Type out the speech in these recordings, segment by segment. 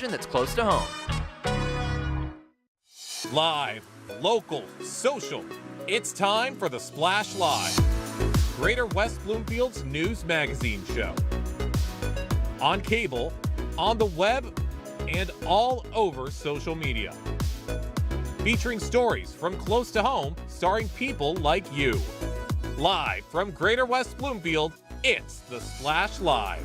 that's close to home. Live, local, social. It's time for the Splash Live, Greater West Bloomfield's news magazine show. On cable, on the web, and all over social media. Featuring stories from close to home, starring people like you. Live from Greater West Bloomfield, it's the Splash Live.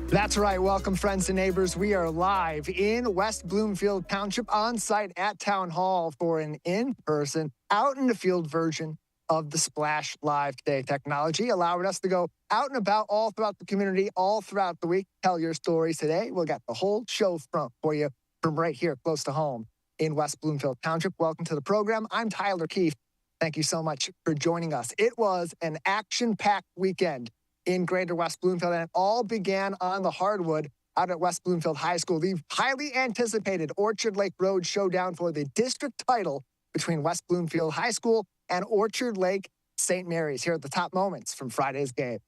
That's right. Welcome, friends and neighbors. We are live in West Bloomfield Township on site at Town Hall for an in-person, out-in-the-field version of the Splash Live today. Technology allowing us to go out and about all throughout the community, all throughout the week. Tell your stories today. We'll get the whole show for you from right here close to home in West Bloomfield Township. Welcome to the program. I'm Tyler Keefe. Thank you so much for joining us. It was an action-packed weekend in Greater West Bloomfield, and it all began on the hardwood out at West Bloomfield High School. The highly anticipated Orchard Lake Road showdown for the district title between West Bloomfield High School and Orchard Lake St. Mary's. Here are the top moments from Friday's game.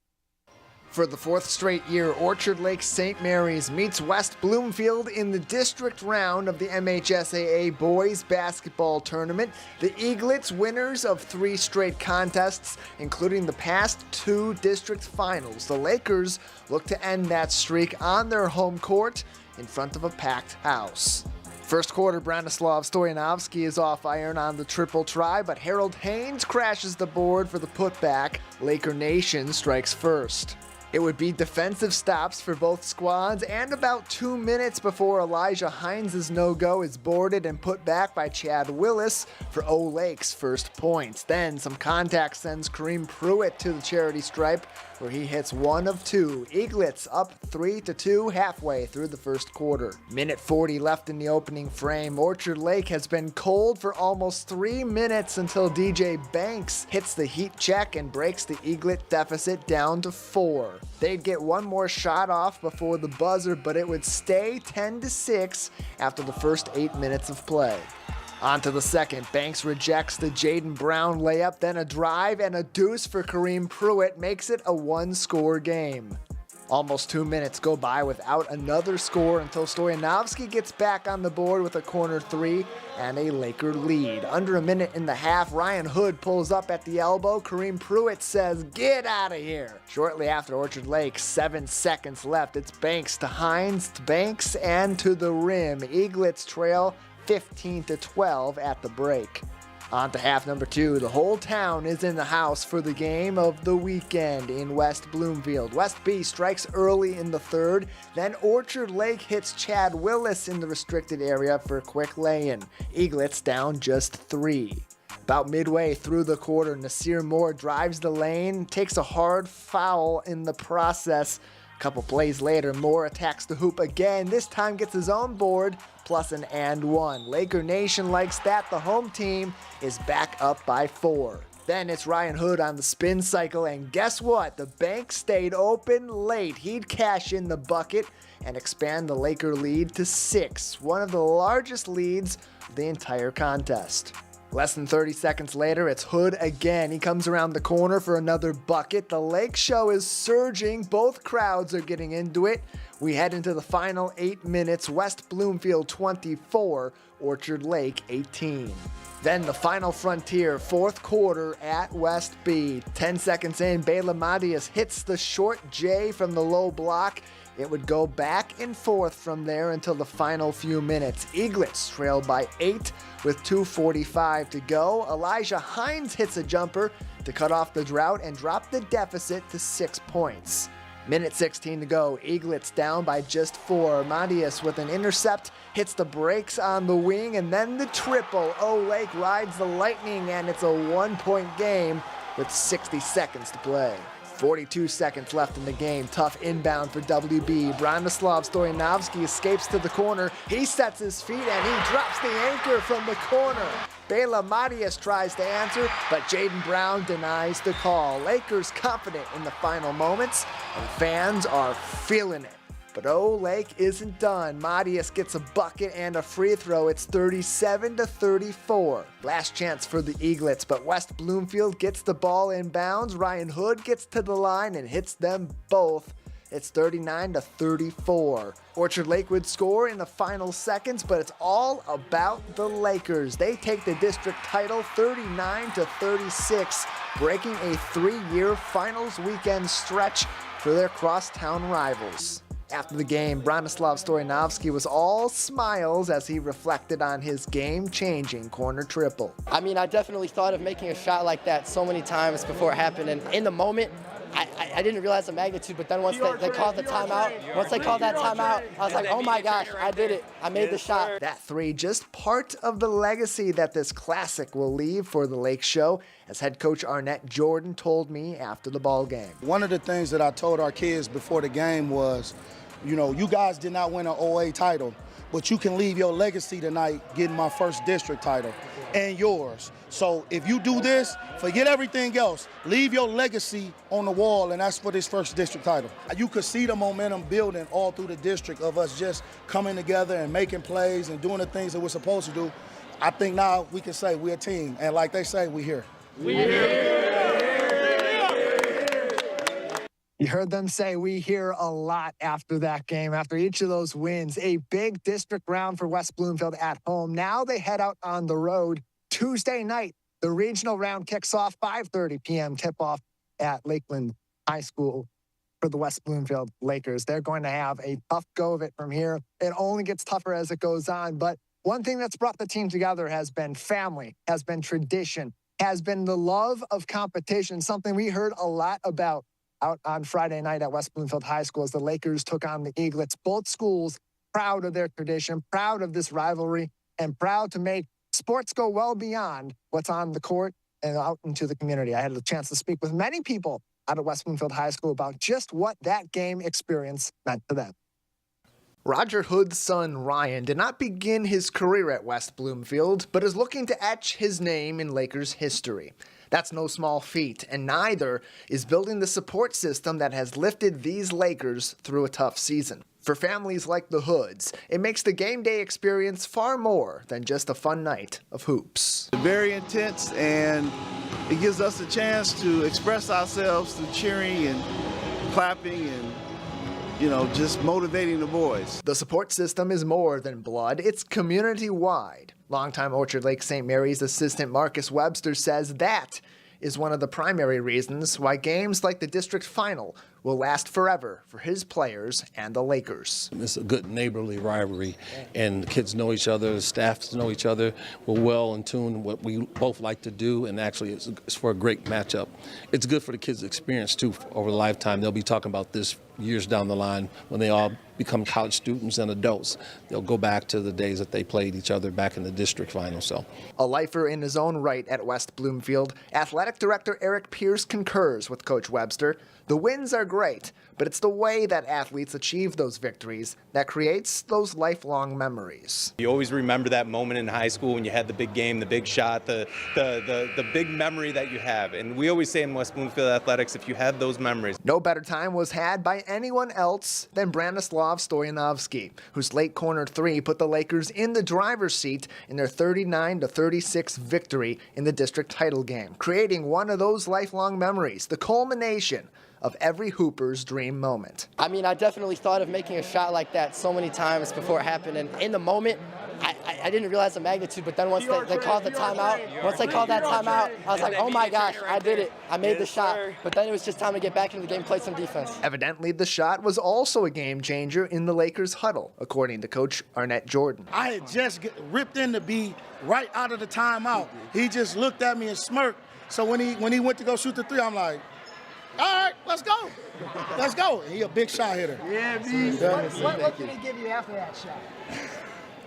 For the fourth straight year, Orchard Lake St. Mary's meets West Bloomfield in the district round of the MHSAA Boys Basketball Tournament. The Eaglets, winners of 3 straight contests, including the past 2 district finals. The Lakers look to end that streak on their home court in front of a packed house. First quarter, Branislav Stoyanovsky is off iron on the triple try, but Harold Haynes crashes the board for the putback. Laker Nation strikes first. It would be defensive stops for both squads, and about 2 minutes before Elijah Hines' no-go is boarded and put back by Chad Willis for Lake's first points. Then some contact sends Kareem Pruitt to the charity stripe, where he hits 1 of 2. Eaglets up 3-2 halfway through the first quarter. Minute 40 left in the opening frame. Orchard Lake has been cold for almost 3 minutes until DJ Banks hits the heat check and breaks the Eaglet deficit down to 4. They'd get one more shot off before the buzzer, but it would stay 10-6 after the first 8 minutes of play. On to the second. Banks rejects the Jaden Brown layup, then a drive and a deuce for Kareem Pruitt makes it a 1-score game. Almost 2 minutes go by without another score until Stoyanovsky gets back on the board with a corner 3 and a Laker lead. Under a minute in the half, Ryan Hood pulls up at the elbow. Kareem Pruitt says, "Get out of here." Shortly after Orchard Lake, 7 seconds left. It's Banks to Hines, to Banks, and to the rim. Eaglets trail 15-12 at the break. On to half number 2. The whole town is in the house for the game of the weekend in West Bloomfield. West B strikes early in the third, then Orchard Lake hits Chad Willis in the restricted area for a quick lay-in. Eaglets down just 3. About midway through the quarter, Nasir Moore drives the lane, takes a hard foul in the process. A couple plays later, Moore attacks the hoop again, this time gets his own board, plus an and 1. Laker Nation likes that. The home team is back up by 4. Then it's Ryan Hood on the spin cycle, and guess what? The bank stayed open late. He'd cash in the bucket and expand the Laker lead to 6, one of the largest leads of the entire contest. Less than 30 seconds later, it's Hood again. He comes around the corner for another bucket. The Lake Show is surging. Both crowds are getting into it. We head into the final 8 minutes. West Bloomfield 24, Orchard Lake 18. Then the final frontier, fourth quarter at West B. 10 seconds in, Bela Matias hits the short J from the low block. It would go back and forth from there until the final few minutes. Eaglets trailed by 8 with 2:45 to go. Elijah Hines hits a jumper to cut off the drought and drop the deficit to 6 points. Minute 16 to go. Eaglets down by just 4. Matias with an intercept hits the brakes on the wing, and then the triple. Lake rides the lightning, and it's a 1-point game with 60 seconds to play. 42 seconds left in the game. Tough inbound for WB. Branislav Stoyanovsky escapes to the corner. He sets his feet and he drops the anchor from the corner. Bela Matias tries to answer, but Jaden Brown denies the call. Lakers confident in the final moments, and fans are feeling it. But Lake isn't done. Matias gets a bucket and a free throw. It's 37-34. Last chance for the Eaglets, but West Bloomfield gets the ball inbounds. Ryan Hood gets to the line and hits them both. It's 39-34. Orchard Lake would score in the final seconds, but it's all about the Lakers. They take the district title 39-36, breaking a 3-year finals weekend stretch for their crosstown rivals. After the game, Branislav Stoyanovsky was all smiles as he reflected on his game-changing corner triple. I mean, I definitely thought of making a shot like that so many times before it happened, and in the moment, I didn't realize the magnitude, but then once they called the timeout, I was like, oh my gosh, I did it. I made the shot. That three just part of the legacy that this classic will leave for the Lake Show, as head coach Arnett Jordan told me after the ball game. One of the things that I told our kids before the game was, you know, you guys did not win an OA title, but you can leave your legacy tonight getting my first district title and yours. So if you do this, forget everything else. Leave your legacy on the wall, and that's for this first district title. You could see the momentum building all through the district of us just coming together and making plays and doing the things that we're supposed to do. I think now we can say we're a team, and like they say, we're here. We're here. You heard them say we hear a lot after that game, after each of those wins. A big district round for West Bloomfield at home. Now they head out on the road Tuesday night. The regional round kicks off 5:30 p.m. tip-off at Lakeland High School for the West Bloomfield Lakers. They're going to have a tough go of it from here. It only gets tougher as it goes on. But one thing that's brought the team together has been family, has been tradition, has been the love of competition, something we heard a lot about out on Friday night at West Bloomfield High School as the Lakers took on the Eaglets. Both schools proud of their tradition, proud of this rivalry, and proud to make sports go well beyond what's on the court and out into the community. I had the chance to speak with many people out of West Bloomfield High School about just what that game experience meant to them. Roger Hood's son, Ryan, did not begin his career at West Bloomfield, but is looking to etch his name in Lakers history. That's no small feat, and neither is building the support system that has lifted these Lakers through a tough season. For families like the Hoods, it makes the game day experience far more than just a fun night of hoops. Very intense, and it gives us a chance to express ourselves through cheering and clapping and, you know, just motivating the boys. The support system is more than blood, it's community-wide. Longtime Orchard Lake St. Mary's assistant Marcus Webster says that is one of the primary reasons why games like the district final will last forever for his players and the Lakers. It's a good neighborly rivalry, and the kids know each other, the staffs know each other. We're well in tune with what we both like to do, and actually it's for a great matchup. It's good for the kids' experience, too, over a lifetime. They'll be talking about this years down the line when they all become college students and adults. They'll go back to the days that they played each other back in the district final. So, a lifer in his own right at West Bloomfield, athletic director Eric Pierce concurs with Coach Webster. The wins are great, but it's the way that athletes achieve those victories that creates those lifelong memories. You always remember that moment in high school when you had the big game, the big shot, the big memory that you have. And we always say in West Bloomfield Athletics, if you had those memories. No better time was had by anyone else than Branislav Stoyanovsky, whose late corner three put the Lakers in the driver's seat in their 39-36 victory in the district title game, creating one of those lifelong memories, the culmination of every Hooper's dream moment. I mean, I definitely thought of making a shot like that so many times before it happened, and in the moment, I didn't realize the magnitude, but then once they called the timeout, I was like, oh my gosh, I did it. I made the shot. But then it was just time to get back into the game, play some defense. Evidently, the shot was also a game changer in the Lakers huddle, according to Coach Arnett Jordan. I had just ripped in to be right out of the timeout. He just looked at me and smirked. So when he went to go shoot the three, I'm like, all right, let's go. Let's go. And he a big shot hitter. Yeah, what did he give you after that shot?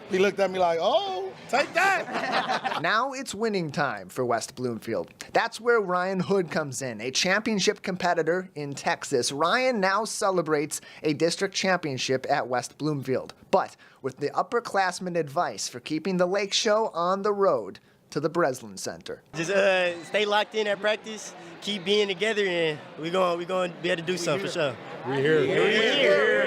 He looked at me like, oh, take that. Now it's winning time for West Bloomfield. That's where Ryan Hood comes in, a championship competitor in Texas. Ryan now celebrates a district championship at West Bloomfield, but with the upperclassmen advice for keeping the Lake Show on the road to the Breslin Center. Just stay locked in at practice, keep being together, and we're going to be able to do something for sure. We're here.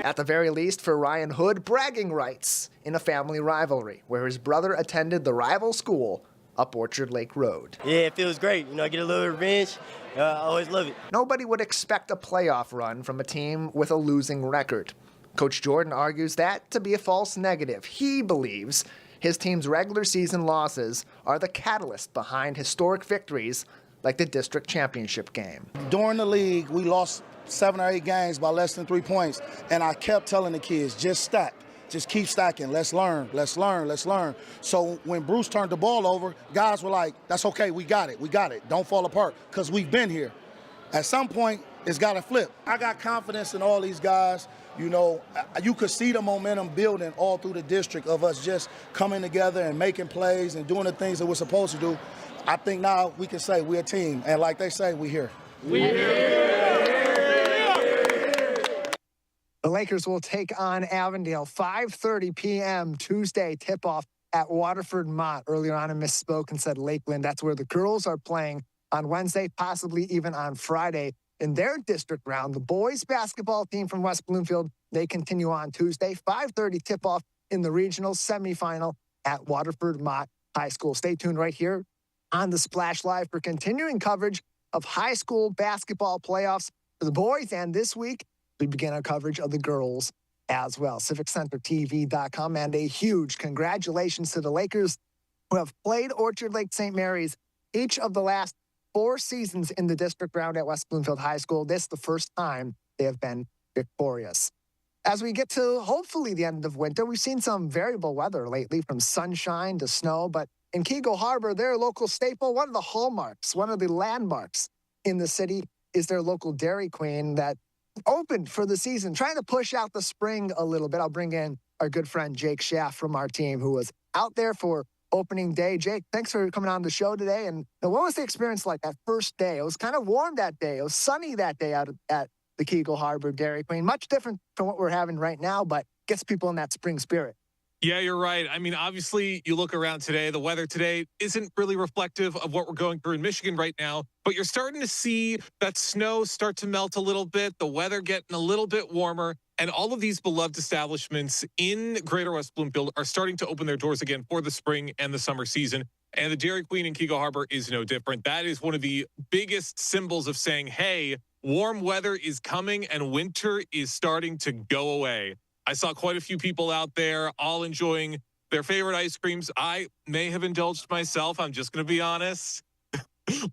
At the very least, for Ryan Hood, bragging rights in a family rivalry where his brother attended the rival school up Orchard Lake Road. Yeah, it feels great. You know, I get a little revenge. I always love it. Nobody would expect a playoff run from a team with a losing record. Coach Jordan argues that to be a false negative. He believes his team's regular season losses are the catalyst behind historic victories like the district championship game. During the league, we lost 7 or 8 games by less than 3 points, and I kept telling the kids, just stack. Just keep stacking. Let's learn. Let's learn. Let's learn. So when Bruce turned the ball over, guys were like, that's okay. We got it. We got it. Don't fall apart because we've been here. At some point, it's got to flip. I got confidence in all these guys. You know, you could see the momentum building all through the district of us just coming together and making plays and doing the things that we're supposed to do. I think now we can say we're a team. And like they say, we're here. We're here. The Lakers will take on Avondale, 5:30 p.m. Tuesday tip-off at Waterford Mott. Earlier on, I misspoke and said Lakeland. That's where the girls are playing on Wednesday, possibly even on Friday. In their district round, the boys basketball team from West Bloomfield, they continue on Tuesday, 5:30 tip-off in the regional semifinal at Waterford Mott High School. Stay tuned right here on the Splash Live for continuing coverage of high school basketball playoffs for the boys, and this week, we begin our coverage of the girls as well. CivicCenterTV.com, and a huge congratulations to the Lakers who have played Orchard Lake St. Mary's each of the last 4 seasons in the district round at West Bloomfield High School. This is the first time they have been victorious. As we get to hopefully the end of winter, we've seen some variable weather lately, from sunshine to snow, but in Keego Harbor, their local staple, one of the hallmarks, one of the landmarks in the city is their local Dairy Queen that opened for the season, trying to push out the spring a little bit. I'll bring in our good friend Jake Schaff from our team, who was out there for opening day. Jake, thanks for coming on the show today. And what was the experience like that first day? It was kind of warm that day. It was sunny that day out at the Keego Harbor Dairy Queen. Much different from what we're having right now, but gets people in that spring spirit. Yeah, you're right. I mean, obviously, you look around today, the weather today isn't really reflective of what we're going through in Michigan right now, but you're starting to see that snow start to melt a little bit, the weather getting a little bit warmer, and all of these beloved establishments in Greater West Bloomfield are starting to open their doors again for the spring and the summer season. And the Dairy Queen in Keego Harbor is no different. That is one of the biggest symbols of saying, hey, warm weather is coming and winter is starting to go away. I saw quite a few people out there all enjoying their favorite ice creams. I may have indulged myself. I'm just going to be honest.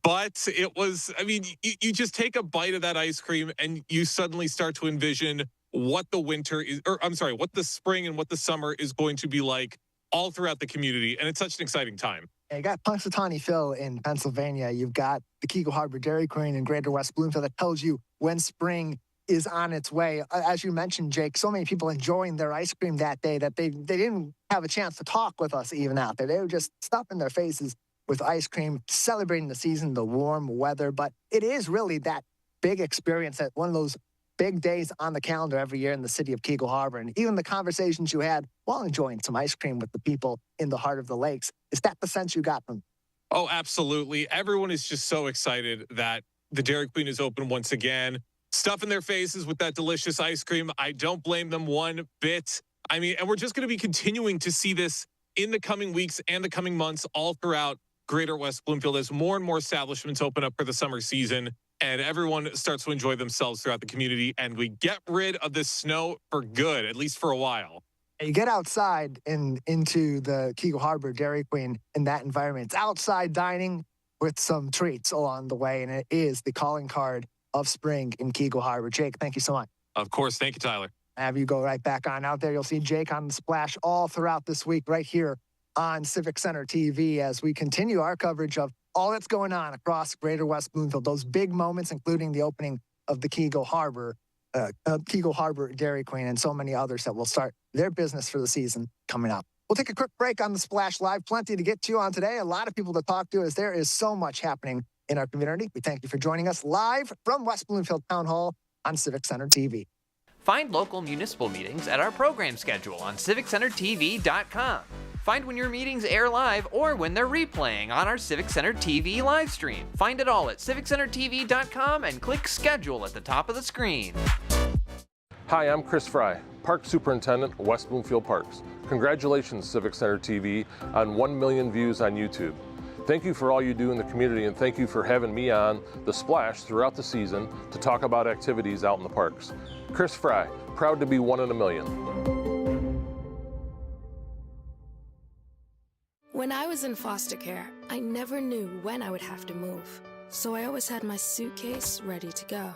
But it was, I mean, you just take a bite of that ice cream and you suddenly start to envision what the winter is, or I'm sorry, what the spring and what the summer is going to be like all throughout the community. And it's such an exciting time. You got Punxsutawney Phil in Pennsylvania. You've got the Keego Harbor Dairy Queen in Greater West Bloomfield that tells you when spring is on its way. As you mentioned, Jake, so many people enjoying their ice cream that day that they didn't have a chance to talk with us even out there. They were just stuffing their faces with ice cream, celebrating the season, the warm weather. But it is really that big experience, that one of those big days on the calendar every year in the city of Keego Harbor. And even the conversations you had while enjoying some ice cream with the people in the heart of the lakes, is that the sense you got from? Oh, absolutely. Everyone is just so excited that the Dairy Queen is open once again. Stuffing their faces with that delicious ice cream. I don't blame them one bit. I mean, and we're just going to be continuing to see this in the coming weeks and the coming months all throughout Greater West Bloomfield as more and more establishments open up for the summer season and everyone starts to enjoy themselves throughout the community, and we get rid of this snow for good, at least for a while. You get outside and into the Keego Harbor Dairy Queen in that environment. It's outside dining with some treats along the way, and it is the calling card of spring in Keego Harbor. Jake, thank you so much. Of course. Thank you, Tyler. Have you go right back on out there. You'll see Jake on the Splash all throughout this week right here on Civic Center TV as we continue our coverage of all that's going on across Greater West Bloomfield. Those big moments, including the opening of the Keego Harbor Dairy Queen and so many others that will start their business for the season coming up. We'll take a quick break on the Splash Live. Plenty to get to on today. A lot of people to talk to as there is so much happening in our community. We thank you for joining us live from West Bloomfield Town Hall on Civic Center TV. Find local municipal meetings at our program schedule on CivicCenterTV.com. Find when your meetings air live or when they're replaying on our Civic Center TV live stream. Find it all at CivicCenterTV.com and click Schedule at the top of the screen. Hi, I'm Chris Fry, Park Superintendent, West Bloomfield Parks. Congratulations, Civic Center TV, on 1 million views on YouTube. Thank you for all you do in the community, and thank you for having me on The Splash throughout the season to talk about activities out in the parks. Chris Fry, proud to be one in a million. When I was in foster care, I never knew when I would have to move, so I always had my suitcase ready to go.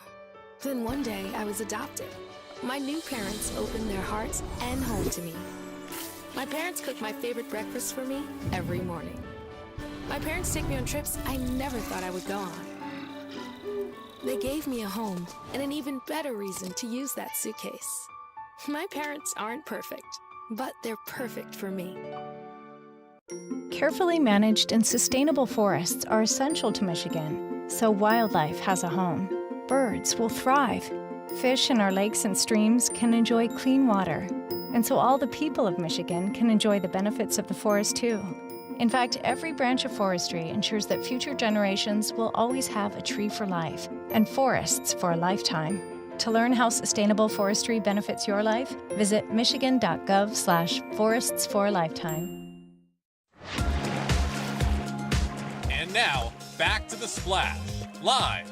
Then one day, I was adopted. My new parents opened their hearts and home to me. My parents cook my favorite breakfast for me every morning. My parents take me on trips I never thought I would go on. They gave me a home and an even better reason to use that suitcase. My parents aren't perfect, but they're perfect for me. Carefully managed and sustainable forests are essential to Michigan, so wildlife has a home. Birds will thrive. Fish in our lakes and streams can enjoy clean water, and so all the people of Michigan can enjoy the benefits of the forest too. In fact, every branch of forestry ensures that future generations will always have a tree for life and forests for a lifetime. To learn how sustainable forestry benefits your life, visit michigan.gov/forests for a lifetime. And now, back to The Splash, live.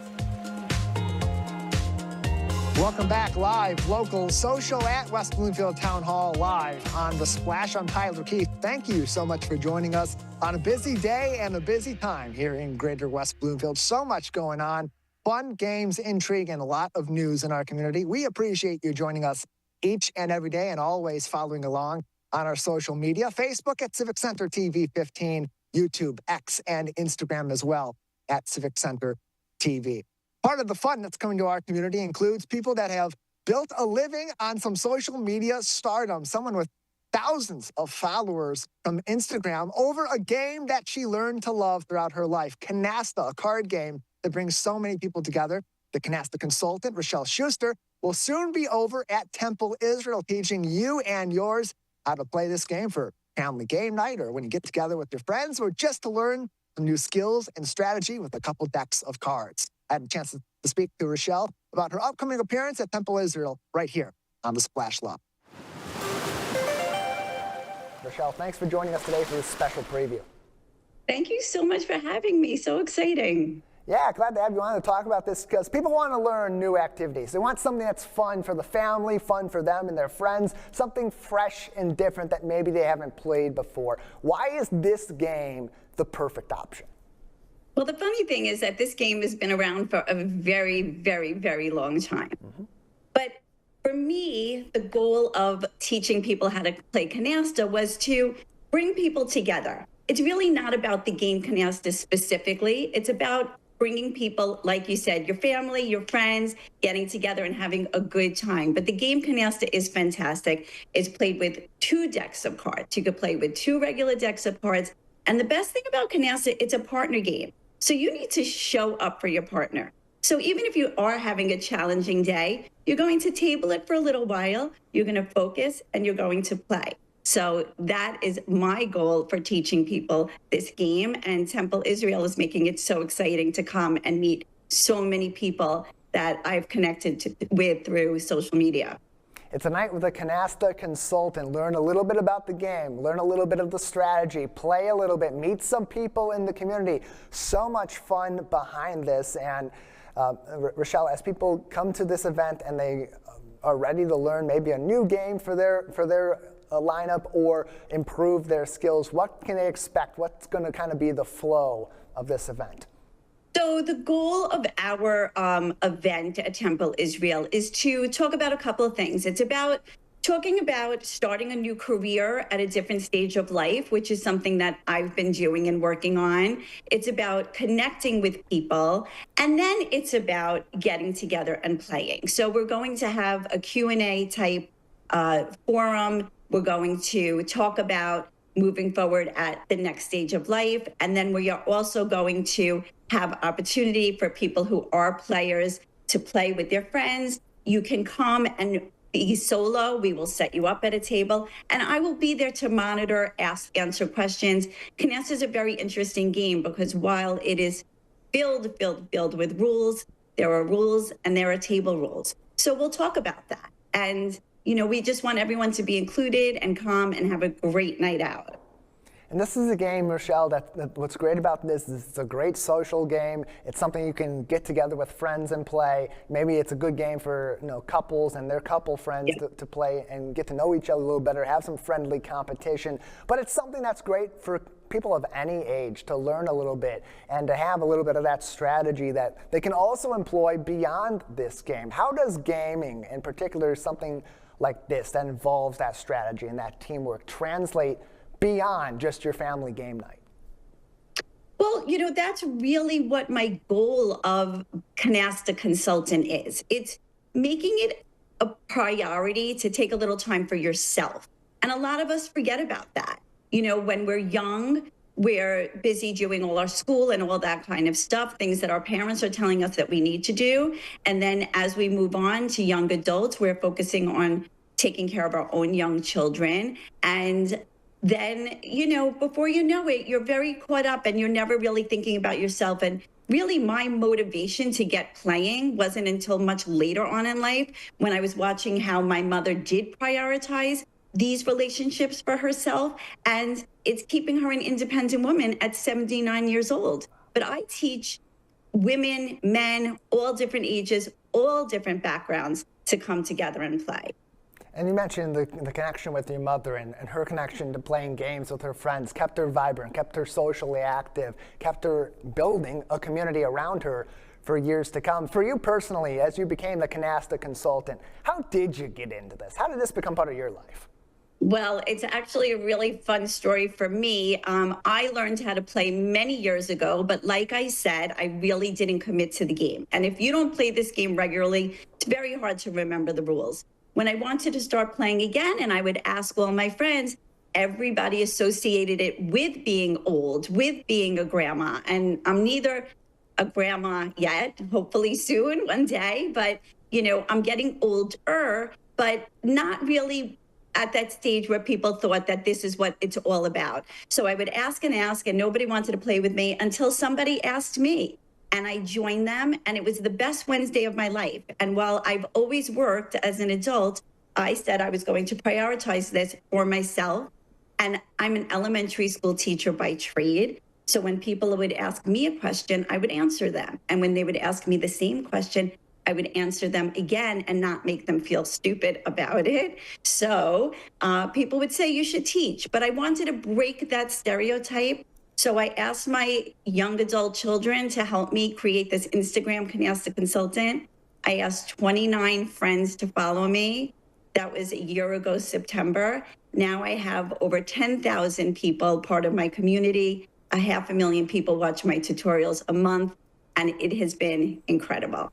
Welcome back live, local, social at West Bloomfield Town Hall, live on The Splash. I'm Tyler Keith. Thank you so much for joining us on a busy day and a busy time here in Greater West Bloomfield. So much going on, fun, games, intrigue, and a lot of news in our community. We appreciate you joining us each and every day and always following along on our social media, Facebook at Civic Center TV 15, YouTube, X, and Instagram as well at Civic Center TV. Part of the fun that's coming to our community includes people that have built a living on some social media stardom. Someone with thousands of followers from Instagram over a game that she learned to love throughout her life, Canasta, a card game that brings so many people together. The Canasta consultant, Rochelle Schuster, will soon be over at Temple, Israel, teaching you and yours how to play this game for family game night or when you get together with your friends or just to learn some new skills and strategy with a couple decks of cards. I had a chance to speak to Rochelle about her upcoming appearance at Temple, Israel, right here on The Splash Live. Rochelle, thanks for joining us today for this special preview. Thank you so much for having me. So exciting. Yeah, glad to have you on to talk about this because people want to learn new activities. They want something that's fun for the family, fun for them and their friends, something fresh and different that maybe they haven't played before. Why is this game the perfect option? Well, the funny thing is that this game has been around for a very, very, very long time. Mm-hmm. But for me, the goal of teaching people how to play canasta was to bring people together. It's really not about the game canasta specifically. It's about bringing people, like you said, your family, your friends, getting together and having a good time. But the game canasta is fantastic. It's played with 2 decks of cards. You could play with 2 regular decks of cards. And the best thing about canasta, it's a partner game. So you need to show up for your partner. So even if you are having a challenging day, you're going to table it for a little while, you're going to focus, and you're going to play. So that is my goal for teaching people this game, and Temple Israel is making it so exciting to come and meet so many people that I've connected with through social media. It's a night with a canasta consultant. Learn a little bit about the game, learn a little bit of the strategy, play a little bit, meet some people in the community. So much fun behind this. And Rochelle, as people come to this event and they are ready to learn maybe a new game for their lineup or improve their skills, what can they expect? What's going to kind of be the flow of this event? So the goal of our event at Temple Israel is to talk about a couple of things. It's about talking about starting a new career at a different stage of life, which is something that I've been doing and working on. It's about connecting with people. And then it's about getting together and playing. So we're going to have a Q&A type forum. We're going to talk about moving forward at the next stage of life. And then we are also going to have opportunity for people who are players to play with their friends. You can come and be solo. We will set you up at a table, and I will be there to monitor, answer questions. Canasta is a very interesting game because while it is filled with rules, there are rules and there are table rules. So we'll talk about that. And, we just want everyone to be included and come and have a great night out. And this is a game, Rochelle, that what's great about this is it's a great social game. It's something you can get together with friends and play. Maybe it's a good game for couples and their couple friends to play and get to know each other a little better, have some friendly competition. But it's something that's great for people of any age to learn a little bit and to have a little bit of that strategy that they can also employ beyond this game. How does gaming, in particular something like this that involves that strategy and that teamwork, translate beyond just your family game night? Well, that's really what my goal of Canasta Consultant is. It's making it a priority to take a little time for yourself. And a lot of us forget about that. When we're young, we're busy doing all our school and all that kind of stuff, things that our parents are telling us that we need to do. And then as we move on to young adults, we're focusing on taking care of our own young children. And then, before you know it, you're very caught up and you're never really thinking about yourself. And really my motivation to get playing wasn't until much later on in life when I was watching how my mother did prioritize these relationships for herself. And it's keeping her an independent woman at 79 years old. But I teach women, men, all different ages, all different backgrounds to come together and play. And you mentioned the connection with your mother and her connection to playing games with her friends kept her vibrant, kept her socially active, kept her building a community around her for years to come. For you personally, as you became the Canasta Consultant, how did you get into this? How did this become part of your life? Well, it's actually a really fun story for me. I learned how to play many years ago, but like I said, I really didn't commit to the game. And if you don't play this game regularly, it's very hard to remember the rules. When I wanted to start playing again, and I would ask all my friends, everybody associated it with being old, with being a grandma. And I'm neither a grandma yet, hopefully soon, one day, but I'm getting older, but not really at that stage where people thought that this is what it's all about. So I would ask, and nobody wanted to play with me until somebody asked me. And I joined them, and it was the best Wednesday of my life. And while I've always worked as an adult, I said I was going to prioritize this for myself. And I'm an elementary school teacher by trade. So when people would ask me a question, I would answer them. And when they would ask me the same question, I would answer them again and not make them feel stupid about it. So people would say, you should teach. But I wanted to break that stereotype. So I asked my young adult children to help me create this Instagram Canasta Consultant. I asked 29 friends to follow me. That was a year ago, September. Now I have over 10,000 people part of my community. 500,000 people watch my tutorials a month, and it has been incredible.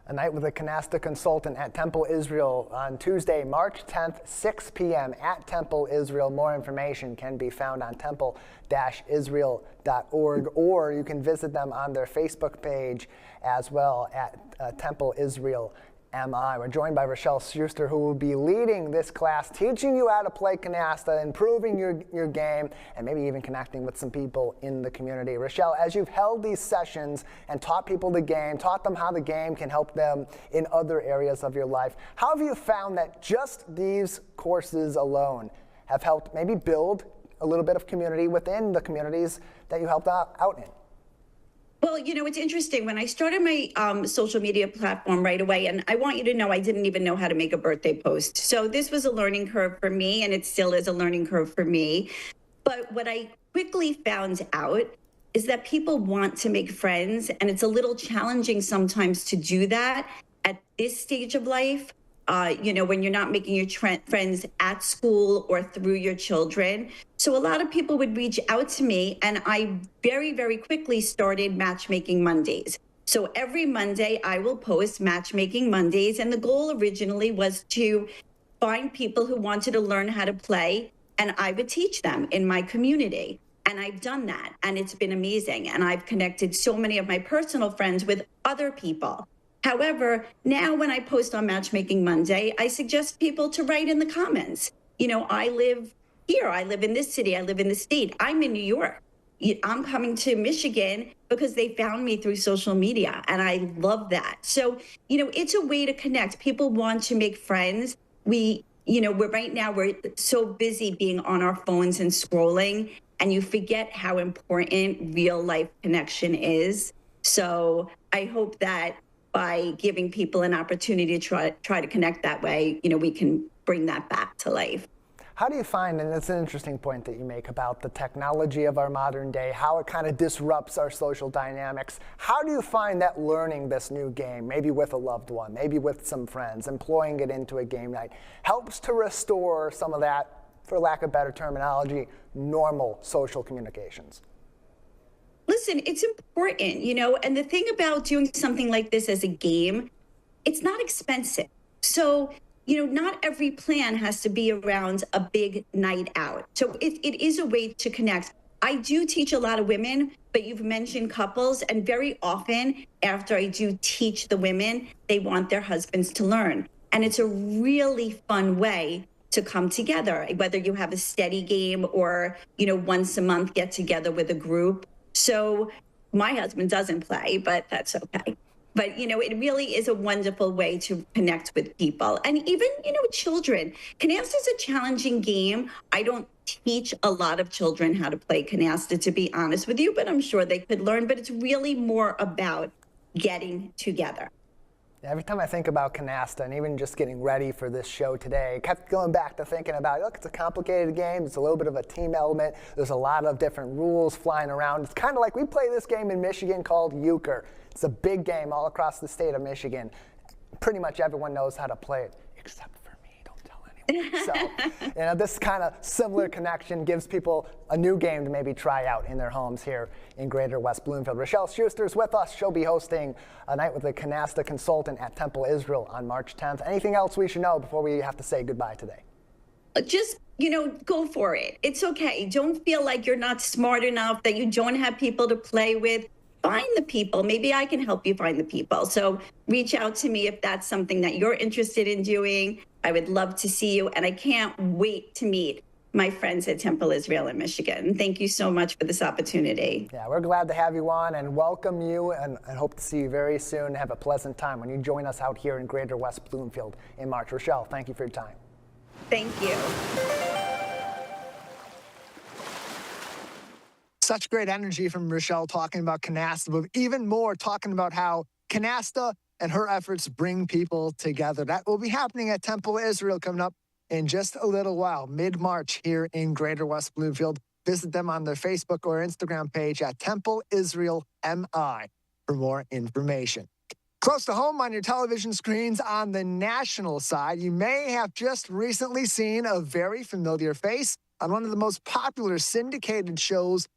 A night with a Canasta Consultant at Temple Israel on Tuesday, March 10th, 6 p.m. at Temple Israel. More information can be found on temple-israel.org, or you can visit them on their Facebook page as well at Temple Israel MI. We're joined by Rochelle Schuster, who will be leading this class, teaching you how to play canasta, improving your game, and maybe even connecting with some people in the community. Rochelle, as you've held these sessions and taught people the game, taught them how the game can help them in other areas of your life, how have you found that just these courses alone have helped maybe build a little bit of community within the communities that you helped out in? Well, it's interesting. When I started my social media platform right away, and I want you to know I didn't even know how to make a birthday post. So this was a learning curve for me, and it still is a learning curve for me. But what I quickly found out is that people want to make friends, and it's a little challenging sometimes to do that at this stage of life. When you're not making your friends at school or through your children. So a lot of people would reach out to me, and I very, very quickly started Matchmaking Mondays. So every Monday I will post Matchmaking Mondays, and the goal originally was to find people who wanted to learn how to play, and I would teach them in my community. And I've done that, and it's been amazing. And I've connected so many of my personal friends with other people. However, now when I post on Matchmaking Monday, I suggest people to write in the comments. I live here, I live in this city, I live in the state, I'm in New York. I'm coming to Michigan because they found me through social media, and I love that. So, it's a way to connect. People want to make friends. We we're so busy being on our phones and scrolling, and you forget how important real life connection is. So I hope that by giving people an opportunity to try to connect that way, we can bring that back to life. How do you find, and it's an interesting point that you make about the technology of our modern day, how it kind of disrupts our social dynamics. How do you find that learning this new game, maybe with a loved one, maybe with some friends, employing it into a game night, helps to restore some of that, for lack of better terminology, normal social communications? Listen, it's important, and the thing about doing something like this as a game, it's not expensive. So, not every plan has to be around a big night out. So it is a way to connect. I do teach a lot of women, but you've mentioned couples, and very often after I do teach the women, they want their husbands to learn. And it's a really fun way to come together, whether you have a steady game or, once a month get together with a group. So my husband doesn't play, but that's okay. But, it really is a wonderful way to connect with people. And even, children. Canasta is a challenging game. I don't teach a lot of children how to play canasta, to be honest with you, but I'm sure they could learn. But it's really more about getting together. Every time I think about canasta, and even just getting ready for this show today, I kept going back to thinking about, look, it's a complicated game. It's a little bit of a team element. There's a lot of different rules flying around. It's kind of like we play this game in Michigan called euchre. It's a big game all across the state of Michigan. Pretty much everyone knows how to play it, except for me. Don't tell anyone. So, this kind of similar connection gives people a new game to maybe try out in their homes here in Greater West Bloomfield. Rochelle Schuster's with us. She'll be hosting a night with a canasta consultant at Temple Israel on March 10th. Anything else we should know before we have to say goodbye today? Just, go for it. It's okay. Don't feel like you're not smart enough, that you don't have people to play with. Find the people. Maybe I can help you find the people. So reach out to me if that's something that you're interested in doing. I would love to see you. And I can't wait to meet my friends at Temple Israel in Michigan. Thank you so much for this opportunity. Yeah, we're glad to have you on and welcome you, and hope to see you very soon. Have a pleasant time when you join us out here in Greater West Bloomfield in March. Rochelle, thank you for your time. Thank you. Such great energy from Rochelle talking about canasta, but even more talking about how canasta and her efforts bring people together. That will be happening at Temple Israel coming up in just a little while, mid-March here in Greater West Bloomfield. Visit them on their Facebook or Instagram page at Temple Israel MI for more information. Close to home on your television screens on the national side, you may have just recently seen a very familiar face on one of the most popular syndicated shows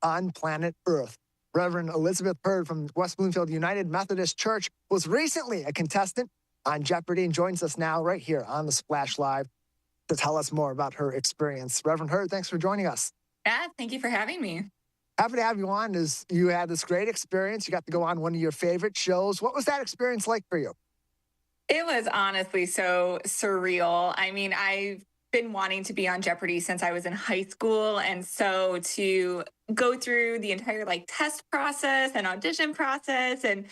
on planet Earth. Reverend Elizabeth Hurd from West Bloomfield United Methodist Church was recently a contestant on Jeopardy and joins us now right here on the Splash Live to tell us more about her experience. Reverend Hurd, thanks for joining us. Yeah, thank you for having me. Happy to have you on. You had this great experience. You got to go on one of your favorite shows. What was that experience like for you? It was honestly so surreal. I mean, I've been wanting to be on Jeopardy since I was in high school. And so to go through the entire test process and audition process and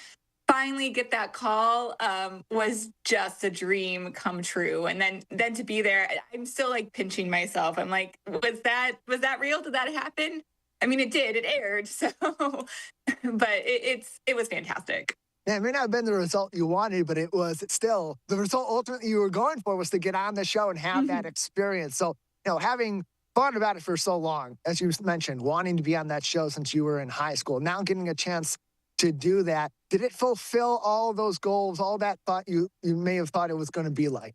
finally get that call was just a dream come true. And then to be there, I'm still pinching myself. I'm like, was that real? Did that happen? I mean, it did. It aired. So, but it was fantastic. Yeah, it may not have been the result you wanted, but it's still the result ultimately you were going for was to get on the show and have that experience. So, having thought about it for so long, as you mentioned, wanting to be on that show since you were in high school, now getting a chance to do that, did it fulfill all those goals, all that thought you may have thought it was going to be like?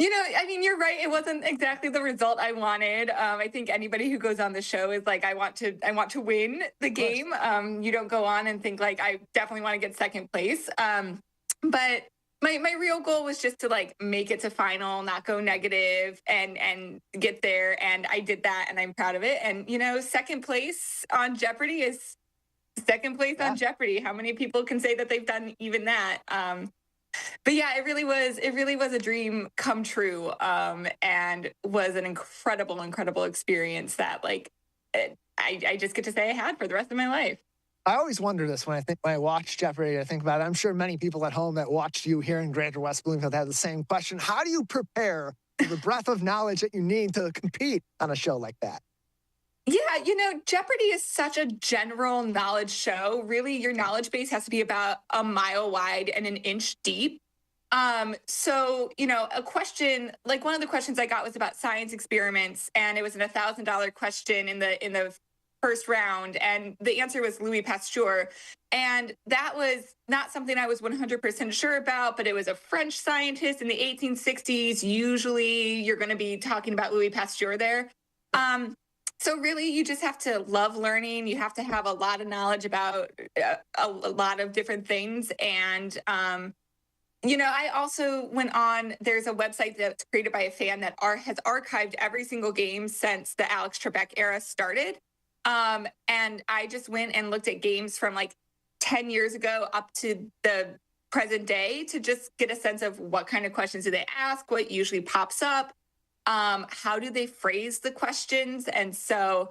I mean, you're right. It wasn't exactly the result I wanted. I think anybody who goes on the show is like, I want to win the game. You don't go on and think I definitely want to get second place. But my real goal was just to make it to final, not go negative and get there. And I did that and I'm proud of it. And, second place on Jeopardy is second place on Jeopardy. How many people can say that they've done even that? But yeah, it really was a dream come true, and was an incredible experience that I just get to say I had for the rest of my life. I always wonder this when I watch Jeopardy. I think about it. I'm sure many people at home that watched you here in Greater West Bloomfield have the same question. How do you prepare for the breadth of knowledge that you need to compete on a show like that? Yeah, Jeopardy is such a general knowledge show. Really, your knowledge base has to be about a mile wide and an inch deep. So, a question, like one of the questions I got was about science experiments, and it was an $1,000 question in the first round, and the answer was Louis Pasteur. And that was not something I was 100% sure about, but it was a French scientist in the 1860s. Usually you're going to be talking about Louis Pasteur there. So really, you just have to love learning. You have to have a lot of knowledge about a lot of different things. And, I also went on, there's a website that's created by a fan that has archived every single game since the Alex Trebek era started. And I just went and looked at games from like 10 years ago up to the present day to just get a sense of what kind of questions do they ask, what usually pops up, how do they phrase the questions. And so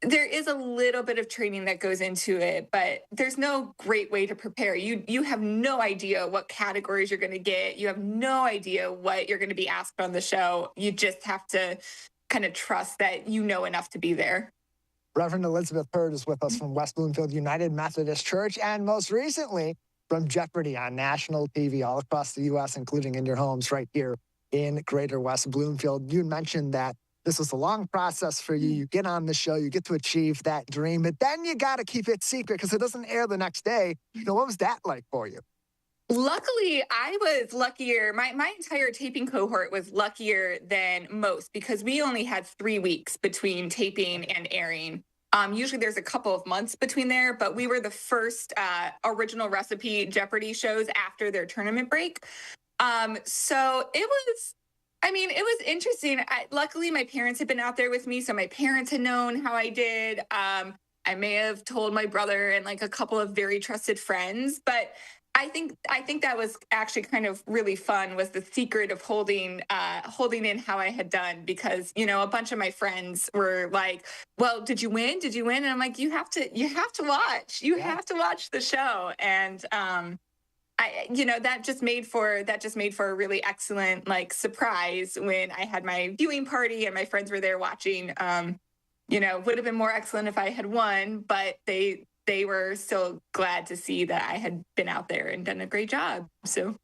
there is a little bit of training that goes into it, but there's no great way to prepare. You have no idea what categories you're going to get. You have no idea what you're going to be asked on the show. You just have to kind of trust that you know enough to be there. Reverend Elizabeth Hurd is with us from West Bloomfield United Methodist Church, and most recently from Jeopardy on national TV all across the U.S., including in your homes right here in Greater West Bloomfield. You mentioned that this was a long process for you. You get on the show, you get to achieve that dream, but then you got to keep it secret because it doesn't air the next day. What was that like for you? Luckily, I was luckier. My entire taping cohort was luckier than most because we only had 3 weeks between taping and airing. Usually there's a couple of months between there, but we were the first original recipe Jeopardy shows after their tournament break. So it was interesting. Luckily, my parents had been out there with me, so my parents had known how I did. I may have told my brother and like a couple of very trusted friends, but I think that was actually kind of really fun, was the secret of holding in how I had done, because, a bunch of my friends were like, well, did you win? Did you win? And I'm like, you have to watch. You have to watch the show. And that just made for a really excellent like surprise when I had my viewing party and my friends were there watching. Would have been more excellent if I had won, but they were so glad to see that I had been out there and done a great job. So,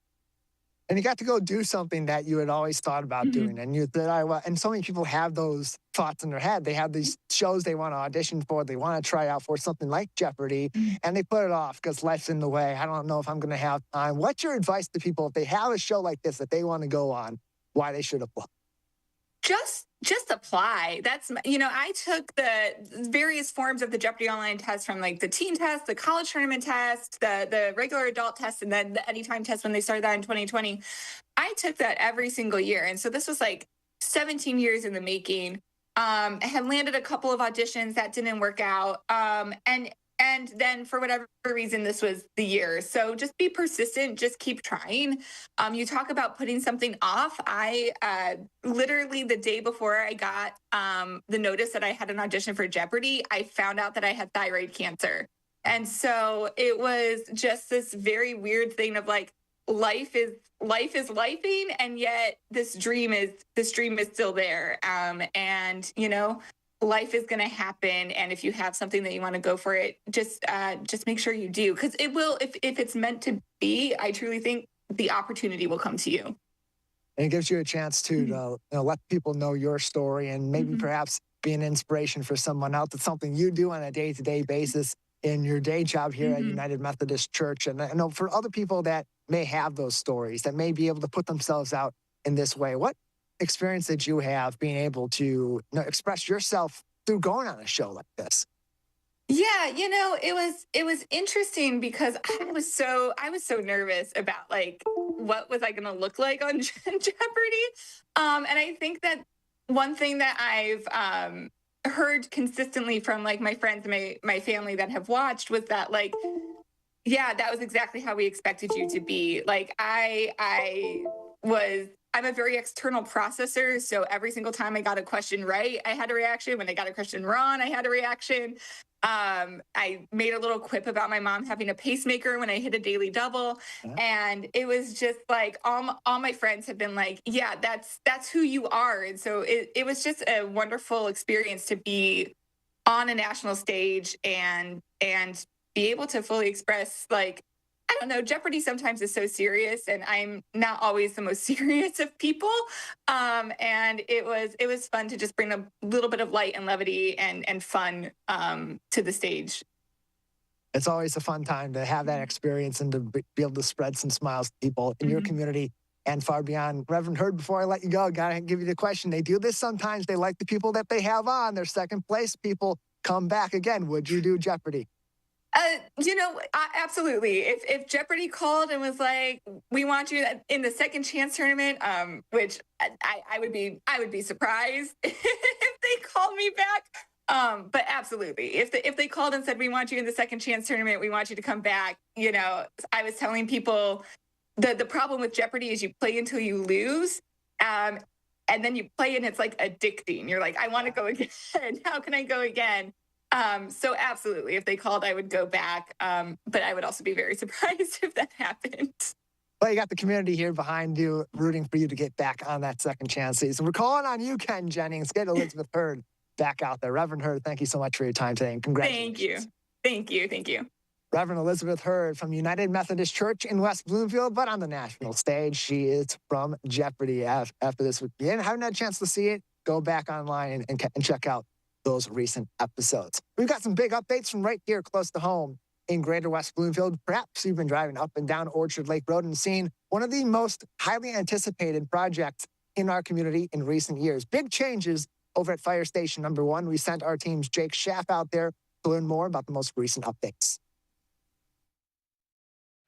and you got to go do something that you had always thought about doing, and so many people have those thoughts in their head. They have these shows they want to audition for, they want to try out for something like Jeopardy, and they put it off because life's in the way. I don't know if I'm going to have time. What's your advice to people if they have a show like this that they want to go on, why they should apply? Just apply. I took the various forms of the Jeopardy online test, from like the teen test, the college tournament test, the regular adult test, and then the anytime test when they started that in 2020. I took that every single year. And so this was like 17 years in the making. I had landed a couple of auditions that didn't work out. And then for whatever reason, this was the year. So just be persistent, just keep trying. You talk about putting something off. I literally the day before I got the notice that I had an audition for Jeopardy, I found out that I had thyroid cancer. And so it was just this very weird thing of like, life is lifing, and yet this dream is still there. Life is going to happen. And if you have something that you want to go for it, just make sure you do. Because it will, if it's meant to be, I truly think the opportunity will come to you. And it gives you a chance to let people know your story and maybe perhaps be an inspiration for someone else. It's something you do on a day-to-day basis in your day job here at United Methodist Church. And I know for other people that may have those stories, that may be able to put themselves out in this way, what experience did you have being able to express yourself through going on a show like this? Yeah, it was interesting because I was so nervous about like what was I going to look like on Jeopardy. And I think that one thing that I've heard consistently from like my friends and my family that have watched was that like, yeah, that was exactly how we expected you to be. Like I I'm a very external processor. So every single time I got a question right, I had a reaction. When I got a question wrong, I had a reaction. I made a little quip about my mom having a pacemaker when I hit a daily double. And it was just like, all my friends have been like, yeah, that's who you are. And so it was just a wonderful experience to be on a national stage and be able to fully express, like, I don't know, Jeopardy sometimes is so serious, and I'm not always the most serious of people. And it was fun to just bring a little bit of light and levity and fun to the stage. It's always a fun time to have that experience and to be able to spread some smiles to people in your community and far beyond. Reverend Hurd, before I let you go, gotta give you the question. They do this sometimes. They like the people that they have on. Their second place people come back again. Would you do Jeopardy? Absolutely. If Jeopardy called and was like, "We want you in the second chance tournament," which I would be surprised if they called me back. But absolutely, if they called and said, "We want you in the second chance tournament, we want you to come back," I was telling people the problem with Jeopardy is you play until you lose. And then you play and it's like addicting. You're like, I want to go again. How can I go again? So absolutely, if they called, I would go back. But I would also be very surprised if that happened. Well, you got the community here behind you, rooting for you to get back on that second chance season. We're calling on you, Ken Jennings. Get Elizabeth Hurd back out there. Reverend Hurd, thank you so much for your time today, and congratulations. Thank you. Reverend Elizabeth Hurd from United Methodist Church in West Bloomfield, but on the national stage. She is from Jeopardy. After this weekend, haven't had a chance to see it, go back online and check out those recent episodes. We've got some big updates from right here close to home in Greater West Bloomfield. Perhaps you've been driving up and down Orchard Lake Road and seen one of the most highly anticipated projects in our community in recent years. Big changes over at Fire Station Number 1. We sent our team's Jake Schaff out there to learn more about the most recent updates.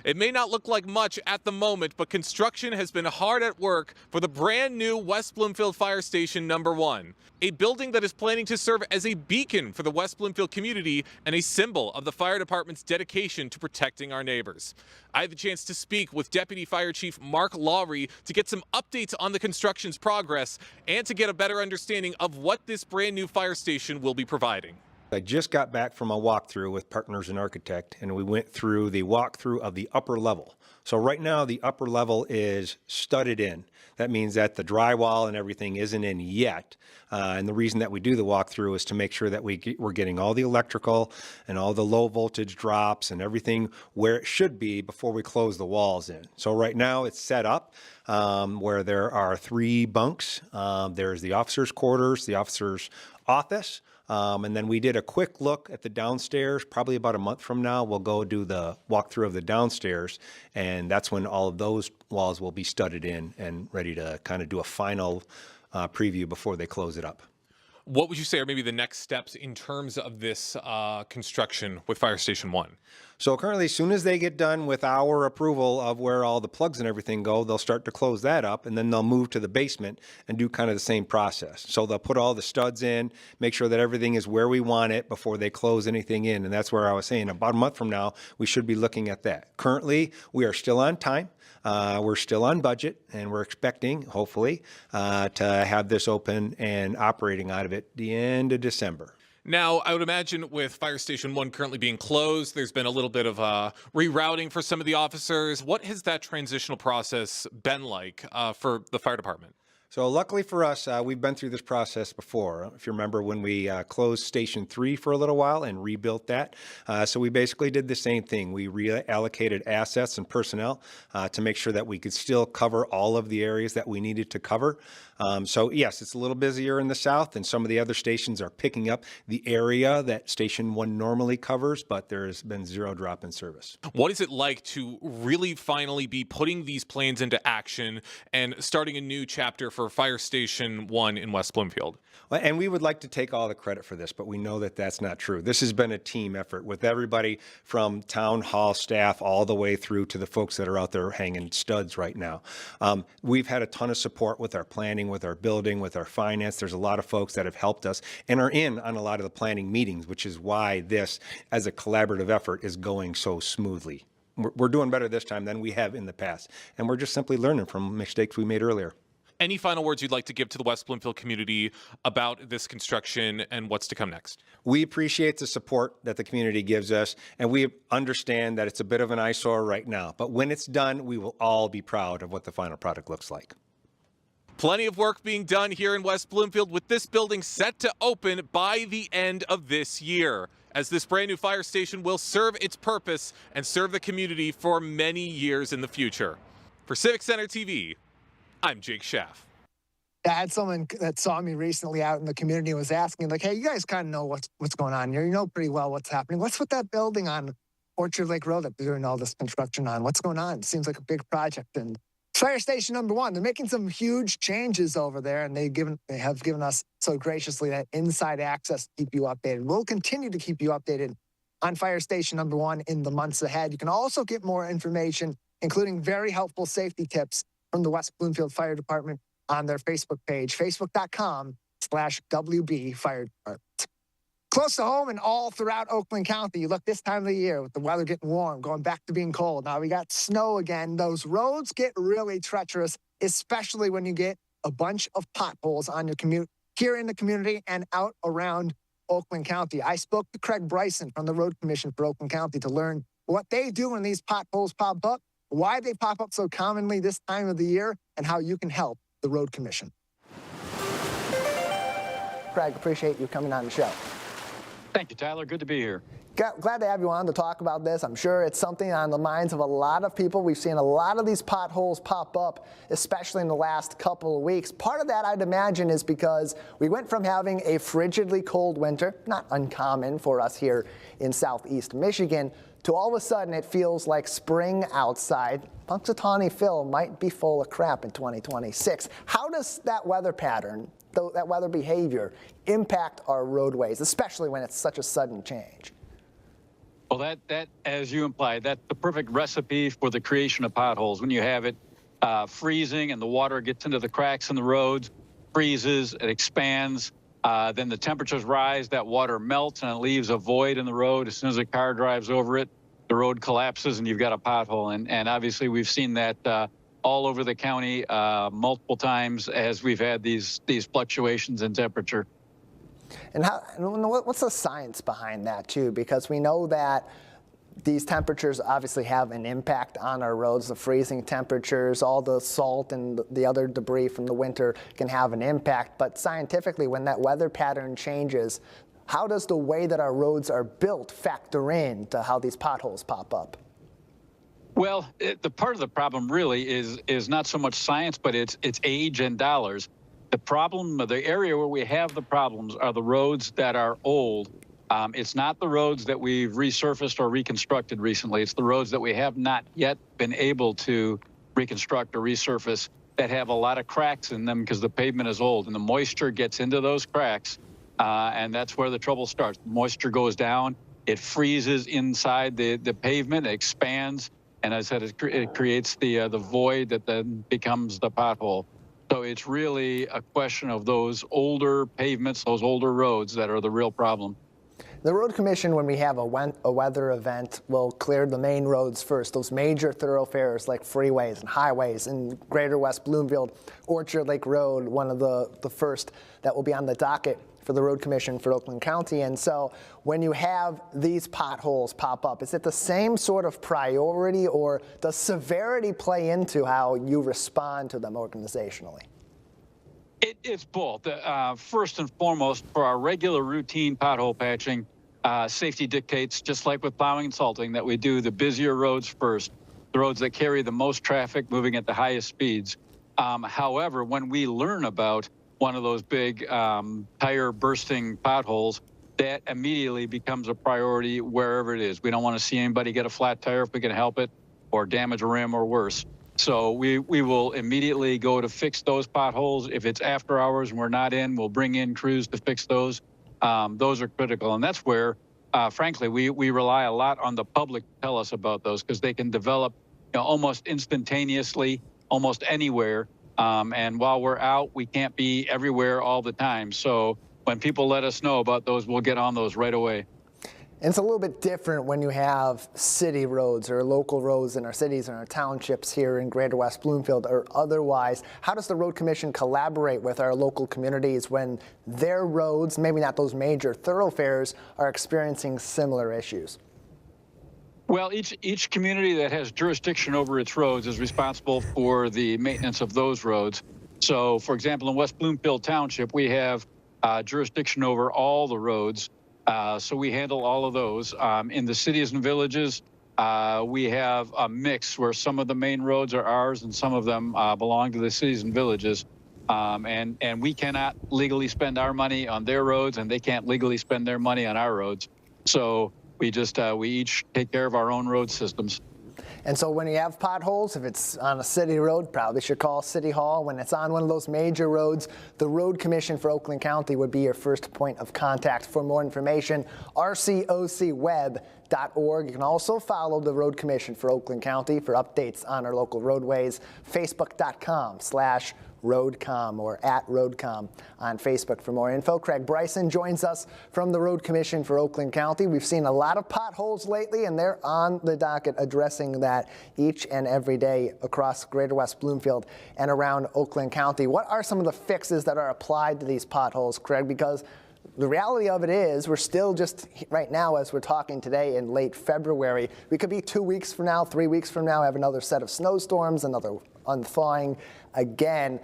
It may not look like much at the moment, but construction has been hard at work for the brand new West Bloomfield Fire Station Number 1, a building that is planning to serve as a beacon for the West Bloomfield community and a symbol of the fire department's dedication to protecting our neighbors. I had the chance to speak with Deputy Fire Chief Mark Lawry to get some updates on the construction's progress and to get a better understanding of what this brand new fire station will be providing. I just got back from a walkthrough with Partners and Architect, and we went through the walkthrough of the upper level. So right now the upper level is studded in. That means that the drywall and everything isn't in yet. And the reason that we do the walkthrough is to make sure that we're getting all the electrical and all the low voltage drops and everything where it should be before we close the walls in. So right now it's set up where there are 3 bunks. There's the officers' quarters, the officers' office. And then we did a quick look at the downstairs. Probably about a month from now, we'll go do the walkthrough of the downstairs. And that's when all of those walls will be studded in and ready to kind of do a final preview before they close it up. What would you say are maybe the next steps in terms of this construction with Fire Station 1? So currently, as soon as they get done with our approval of where all the plugs and everything go, they'll start to close that up, and then they'll move to the basement and do kind of the same process. So they'll put all the studs in, make sure that everything is where we want it before they close anything in. And that's where I was saying about a month from now, we should be looking at that. Currently, we are still on time. We're still on budget, and we're expecting, hopefully, to have this open and operating out of it the end of December. Now, I would imagine with Fire Station 1 currently being closed, there's been a little bit of rerouting for some of the officers. What has that transitional process been like for the fire department? So luckily for us, we've been through this process before. If you remember when we closed Station 3 for a little while and rebuilt that. So we basically did the same thing. We reallocated assets and personnel to make sure that we could still cover all of the areas that we needed to cover. So yes, it's a little busier in the south, and some of the other stations are picking up the area that Station 1 normally covers, but there's been 0 drop in service. What is it like to really finally be putting these plans into action and starting a new chapter for Fire Station 1 in West Bloomfield? And we would like to take all the credit for this, but we know that that's not true. This has been a team effort with everybody from town hall staff all the way through to the folks that are out there hanging studs right now. We've had a ton of support with our planning, with our building, with our finance. There's a lot of folks that have helped us and are in on a lot of the planning meetings, which is why this, as a collaborative effort, is going so smoothly. We're doing better this time than we have in the past, and we're just simply learning from mistakes we made earlier. Any final words you'd like to give to the West Bloomfield community about this construction and what's to come next? We appreciate the support that the community gives us, and we understand that it's a bit of an eyesore right now. But when it's done, we will all be proud of what the final product looks like. Plenty of work being done here in West Bloomfield, with this building set to open by the end of this year, as this brand new fire station will serve its purpose and serve the community for many years in the future. For Civic Center TV, I'm Jake Schaff. I had someone that saw me recently out in the community and was asking, like, hey, you guys kind of know what's going on here. You know pretty well what's happening. What's with that building on Orchard Lake Road that they're doing all this construction on? What's going on? It seems like a big project. And Fire Station number 1, they're making some huge changes over there, and they have given us so graciously that inside access to keep you updated. We'll continue to keep you updated on Fire Station number 1 in the months ahead. You can also get more information, including very helpful safety tips from the West Bloomfield Fire Department on their Facebook page, facebook.com/WB Fire Department. Close to home and all throughout Oakland County. You look this time of the year with the weather getting warm, going back to being cold. Now we got snow again. Those roads get really treacherous, especially when you get a bunch of potholes on your commute here in the community and out around Oakland County. I spoke to Craig Bryson from the Road Commission for Oakland County to learn what they do when these potholes pop up, why they pop up so commonly this time of the year, and how you can help the Road Commission. Craig, appreciate you coming on the show. Thank you, Tyler. Good to be here. Glad to have you on to talk about this. I'm sure it's something on the minds of a lot of people. We've seen a lot of these potholes pop up, especially in the last couple of weeks. Part of that, I'd imagine, is because we went from having a frigidly cold winter, not uncommon for us here in southeast Michigan, to all of a sudden it feels like spring outside. Punxsutawney Phil might be full of crap in 2026. How does that weather pattern, that weather behavior, impact our roadways, especially when it's such a sudden change? Well, that as you implied, that's the perfect recipe for the creation of potholes. When you have it freezing and the water gets into the cracks in the roads, freezes, it expands, then the temperatures rise, that water melts and it leaves a void in the road. As soon as a car drives over it, the road collapses and you've got a pothole. And obviously we've seen that all over the county multiple times as we've had these fluctuations in temperature. And what's the science behind that, too? Because we know that these temperatures obviously have an impact on our roads. The freezing temperatures, all the salt and the other debris from the winter can have an impact. But scientifically, when that weather pattern changes, how does the way that our roads are built factor in to how these potholes pop up? Well, the part of the problem really is not so much science, but it's age and dollars. The problem, the area where we have the problems are the roads that are old. It's not the roads that we've resurfaced or reconstructed recently. It's the roads that we have not yet been able to reconstruct or resurface that have a lot of cracks in them because the pavement is old and the moisture gets into those cracks. And that's where the trouble starts. The moisture goes down, it freezes inside the pavement, it expands, and as I said, it creates the void that then becomes the pothole. So it's really a question of those older pavements, those older roads that are the real problem. The Road Commission, when we have a weather event, will clear the main roads first, those major thoroughfares like freeways and highways in Greater West Bloomfield. Orchard Lake Road, one of the first that will be on the docket for the Road Commission for Oakland County. And so when you have these potholes pop up, is it the same sort of priority, or does severity play into how you respond to them organizationally? It's both. First and foremost, for our regular routine pothole patching, safety dictates, just like with plowing and salting, that we do the busier roads first, the roads that carry the most traffic moving at the highest speeds. However, when we learn about one of those big tire bursting potholes, that immediately becomes a priority wherever it is. We don't want to see anybody get a flat tire if we can help it, or damage a rim or worse. So we will immediately go to fix those potholes. If it's after hours and we're not in, we'll bring in crews to fix those. Those are critical. And that's where, frankly, we rely a lot on the public to tell us about those, because they can develop almost instantaneously, almost anywhere. And while we're out, we can't be everywhere all the time. So when people let us know about those, we'll get on those right away. And it's a little bit different when you have city roads or local roads in our cities and our townships here in Greater West Bloomfield or otherwise. How does the Road Commission collaborate with our local communities when their roads, maybe not those major thoroughfares, are experiencing similar issues? Well, each community that has jurisdiction over its roads is responsible for the maintenance of those roads. So, for example, in West Bloomfield Township, we have jurisdiction over all the roads. So we handle all of those. In the cities and villages, we have a mix where some of the main roads are ours and some of them belong to the cities and villages. And we cannot legally spend our money on their roads, and they can't legally spend their money on our roads. So we each take care of our own road systems. And so when you have potholes, if it's on a city road, probably should call City Hall. When it's on one of those major roads, the Road Commission for Oakland County would be your first point of contact. For more information, rcocweb.org. You can also follow the Road Commission for Oakland County for updates on our local roadways, facebook.com/RoadCom or @RoadCom on Facebook for more info. Craig Bryson joins us from the Road Commission for Oakland County. We've seen a lot of potholes lately, and they're on the docket addressing that each and every day across Greater West Bloomfield and around Oakland County. What are some of the fixes that are applied to these potholes, Craig? Because the reality of it is we're still just right now, as we're talking today in late February, we could be 2 weeks from now, 3 weeks from now, have another set of snowstorms, another unthawing again.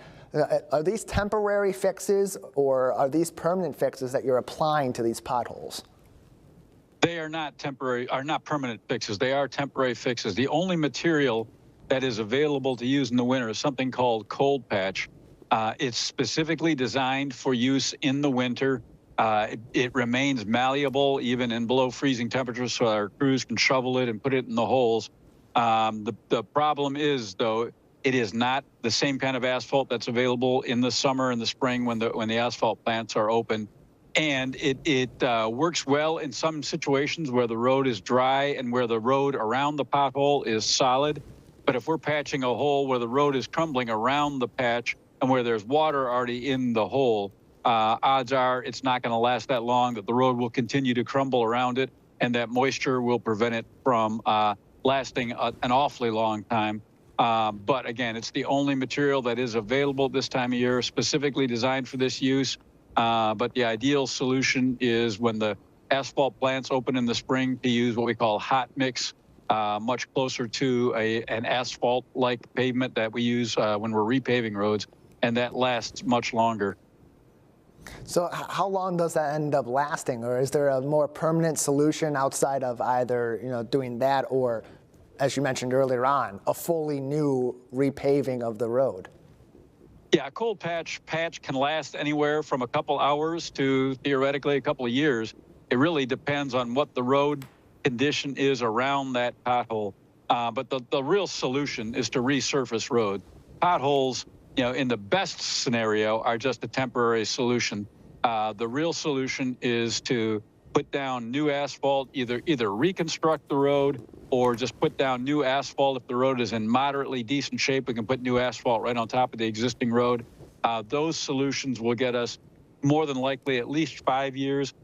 Are these temporary fixes or are these permanent fixes that you're applying to these potholes? They are not permanent fixes. They are temporary fixes. The only material that is available to use in the winter is something called cold patch. It's specifically designed for use in the winter. It remains malleable even in below freezing temperatures, so our crews can shovel it and put it in the holes. The problem is, though, it is not the same kind of asphalt that's available in the summer and the spring when the asphalt plants are open. And it works well in some situations where the road is dry and where the road around the pothole is solid. But if we're patching a hole where the road is crumbling around the patch and where there's water already in the hole, odds are it's not going to last that long, that the road will continue to crumble around it, and that moisture will prevent it from lasting an awfully long time. But again, it's the only material that is available this time of year, specifically designed for this use. But the ideal solution is when the asphalt plants open in the spring to use what we call hot mix, much closer to an asphalt-like pavement that we use when we're repaving roads, and that lasts much longer. So how long does that end up lasting, or is there a more permanent solution outside of either doing that or, as you mentioned earlier on, a fully new repaving of the road? Yeah, a cold patch can last anywhere from a couple hours to theoretically a couple of years. It really depends on what the road condition is around that pothole. But the real solution is to resurface road. Potholes, in the best scenario, are just a temporary solution. The real solution is to put down new asphalt, either reconstruct the road or just put down new asphalt. If the road is in moderately decent shape, we can put new asphalt right on top of the existing road. Those solutions will get us more than likely at least 5 years.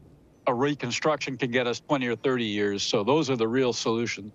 A reconstruction can get us 20 or 30 years. So those are the real solutions.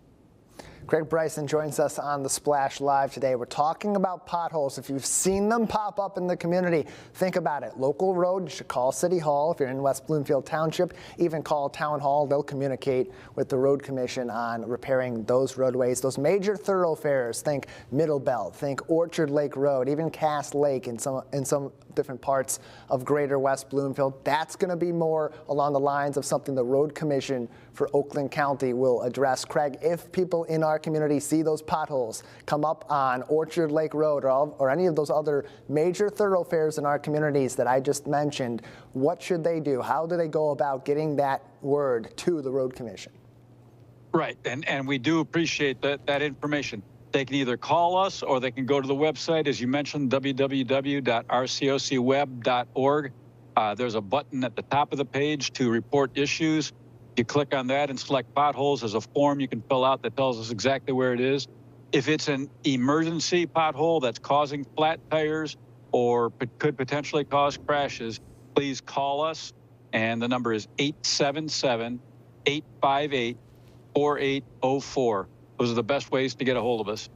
Craig Bryson joins us on the Splash Live today. We're talking about potholes. If you've seen them pop up in the community, think about it. Local road, you should call City Hall. If you're in West Bloomfield Township, even call Town Hall. They'll communicate with the Road Commission on repairing those roadways, those major thoroughfares. Think Middle Belt, think Orchard Lake Road, even Cass Lake in some different parts of Greater West Bloomfield. That's going to be more along the lines of something the Road Commission for Oakland County will address. Craig, if people in our community see those potholes come up on Orchard Lake Road or any of those other major thoroughfares in our communities that I just mentioned, what should they do? How do they go about getting that word to the Road Commission? Right, and we do appreciate that information. They can either call us or they can go to the website, as you mentioned, www.rcocweb.org. There's a button at the top of the page to report issues. You click on that and select potholes. There's a form you can fill out that tells us exactly where it is. If it's an emergency pothole that's causing flat tires or could potentially cause crashes, please call us. And the number is 877-888-8888. 858-4804. Those are the best ways to get a hold of us.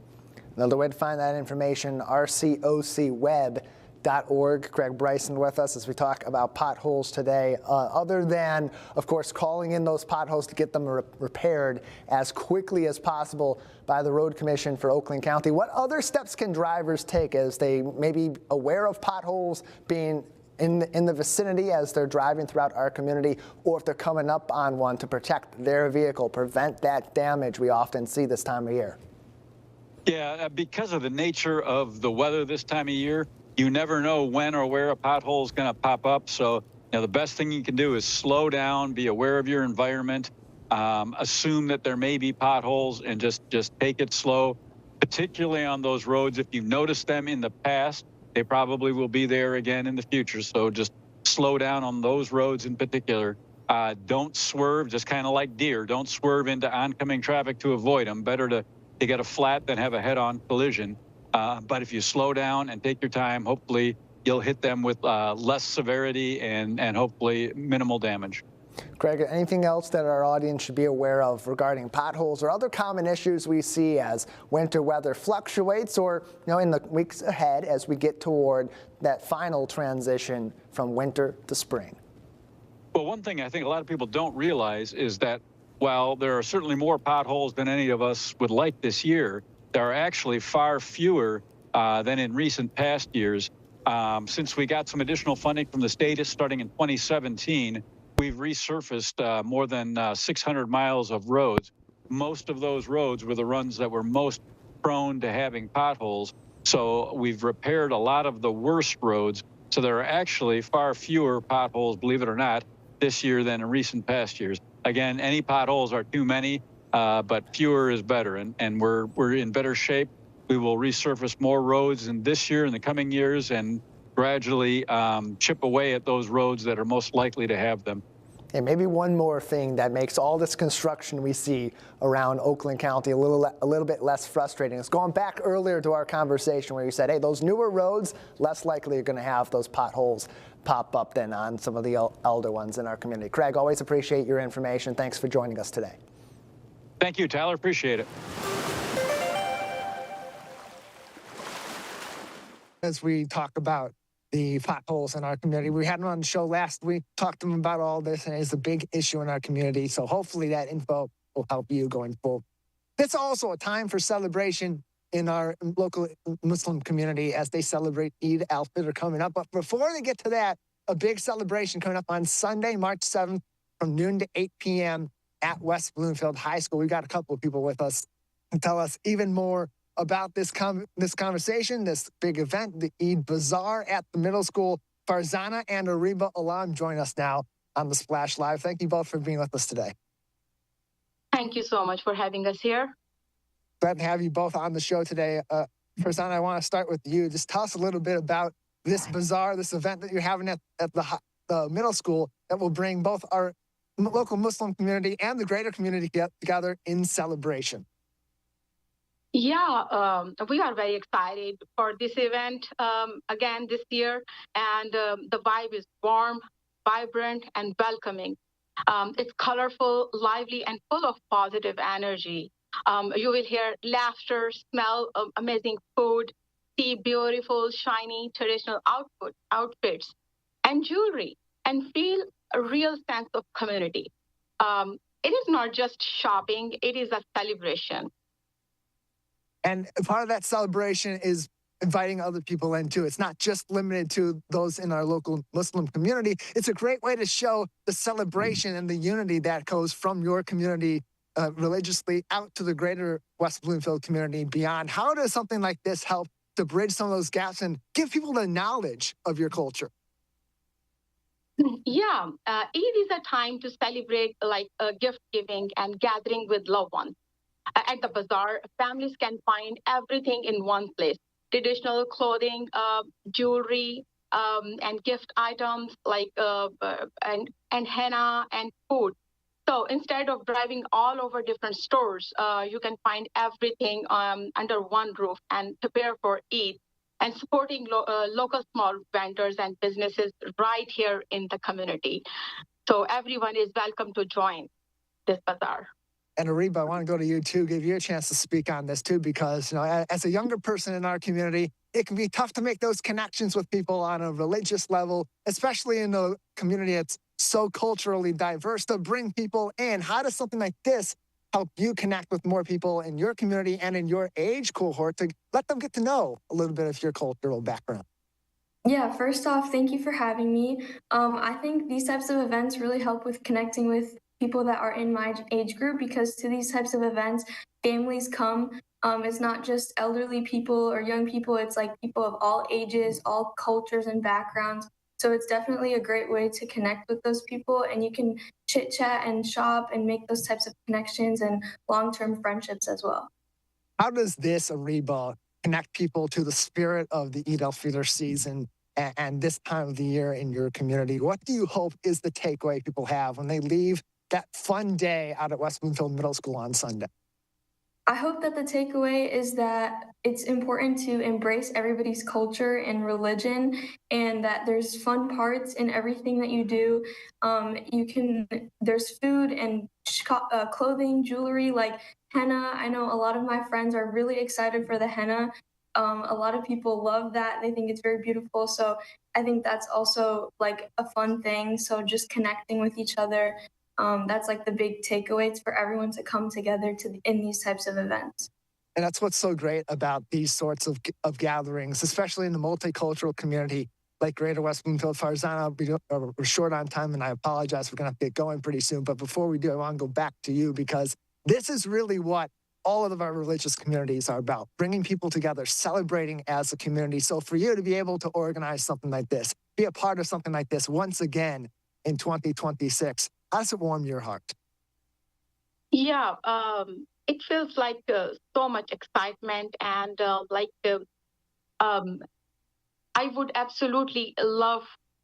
Another way to find that information, rcocweb.org. Craig Bryson with us as we talk about potholes today. Other than, of course, calling in those potholes to get them repaired as quickly as possible by the Road Commission for Oakland County, what other steps can drivers take as they may be aware of potholes being in the vicinity as they're driving throughout our community, or if they're coming up on one to protect their vehicle, prevent that damage we often see this time of year? Yeah, because of the nature of the weather this time of year, you never know when or where a pothole is going to pop up. So, the best thing you can do is slow down, be aware of your environment, assume that there may be potholes, and just take it slow, particularly on those roads. If you've noticed them in the past, they probably will be there again in the future. So just slow down on those roads in particular. Don't swerve, just kind of like deer. Don't swerve into oncoming traffic to avoid them. Better to get a flat than have a head-on collision. But if you slow down and take your time, hopefully you'll hit them with less severity and hopefully minimal damage. Craig, anything else that our audience should be aware of regarding potholes or other common issues we see as winter weather fluctuates, or in the weeks ahead as we get toward that final transition from winter to spring? Well, one thing I think a lot of people don't realize is that while there are certainly more potholes than any of us would like this year, there are actually far fewer than in recent past years. Since we got some additional funding from the state starting in 2017, we've resurfaced more than 600 miles of roads. Most of those roads were the ones that were most prone to having potholes. So we've repaired a lot of the worst roads. So there are actually far fewer potholes, believe it or not, this year than in recent past years. Again, any potholes are too many, but fewer is better. And we're in better shape. We will resurface more roads in this year and the coming years and gradually chip away at those roads that are most likely to have them. And maybe one more thing that makes all this construction we see around Oakland County a little bit less frustrating is going back earlier to our conversation where you said, hey, those newer roads, less likely are going to have those potholes pop up than on some of the elder ones in our community. Craig, always appreciate your information. Thanks for joining us today. Thank you, Tyler. Appreciate it. As we talk about the potholes in our community, we had him on the show last week, talked to him about all this, and it's a big issue in our community. So hopefully that info will help you going forward. It's also a time for celebration in our local Muslim community as they celebrate Eid al-Fitr coming up. But before they get to that, a big celebration coming up on Sunday, March 7th from noon to 8 p.m. at West Bloomfield High School. We've got a couple of people with us to tell us even more about this conversation, this big event, the Eid Bazaar at the middle school. Farzana and Ariba Alam join us now on the Splash Live. Thank you both for being with us today. Thank you so much for having us here. Glad to have you both on the show today. Farzana, I want to start with you. Just tell us a little bit about this bazaar, this event that you're having at the middle school that will bring both our local Muslim community and the greater community together in celebration. Yeah, we are very excited for this event again this year, and the vibe is warm, vibrant, and welcoming. It's colorful, lively, and full of positive energy. You will hear laughter, smell amazing food, see beautiful, shiny, traditional outfits, and jewelry, and feel a real sense of community. It is not just shopping, it is a celebration. And part of that celebration is inviting other people in too. It's not just limited to those in our local Muslim community. It's a great way to show the celebration and the unity that goes from your community religiously out to the greater West Bloomfield community beyond. How does something like this help to bridge some of those gaps and give people the knowledge of your culture? Yeah, Eid is a time to celebrate gift giving and gathering with loved ones. At the bazaar, families can find everything in one place: traditional clothing, jewelry, and gift items and henna and food. So instead of driving all over different stores, you can find everything under one roof and prepare for Eid, and supporting local small vendors and businesses right here in the community. So everyone is welcome to join. this bazaar. And Ariba, I want to go to you too, give you a chance to speak on this too, because as a younger person in our community, it can be tough to make those connections with people on a religious level, especially in a community that's so culturally diverse, to bring people in. How does something like this help you connect with more people in your community and in your age cohort to let them get to know a little bit of your cultural background? Yeah, first off, thank you for having me. I think these types of events really help with connecting with people that are in my age group, because to these types of events, families come. It's not just elderly people or young people, it's like people of all ages, all cultures and backgrounds. So it's definitely a great way to connect with those people, and you can chit chat and shop and make those types of connections and long-term friendships as well. How does this, Ariba, connect people to the spirit of the Eid al-Fitr season and this time of the year in your community? What do you hope is the takeaway people have when they leave that fun day out at West Bloomfield Middle School on Sunday? I hope that the takeaway is that it's important to embrace everybody's culture and religion, and that there's fun parts in everything that you do. There's food and clothing, jewelry, like henna. I know a lot of my friends are really excited for the henna. A lot of people love that. They think it's very beautiful. So I think that's also like a fun thing. So just connecting with each other. That's like the big takeaways for everyone to come together in these types of events. And that's what's so great about these sorts of gatherings, especially in the multicultural community like Greater West Bloomfield. Farzana, we're short on time, and I apologize. We're going to have to get going pretty soon. But before we do, I want to go back to you, because this is really what all of our religious communities are about, bringing people together, celebrating as a community. So for you to be able to organize something like this, be a part of something like this once again in 2026, how does it warm your heart? Yeah, it feels like so much excitement, and I would absolutely love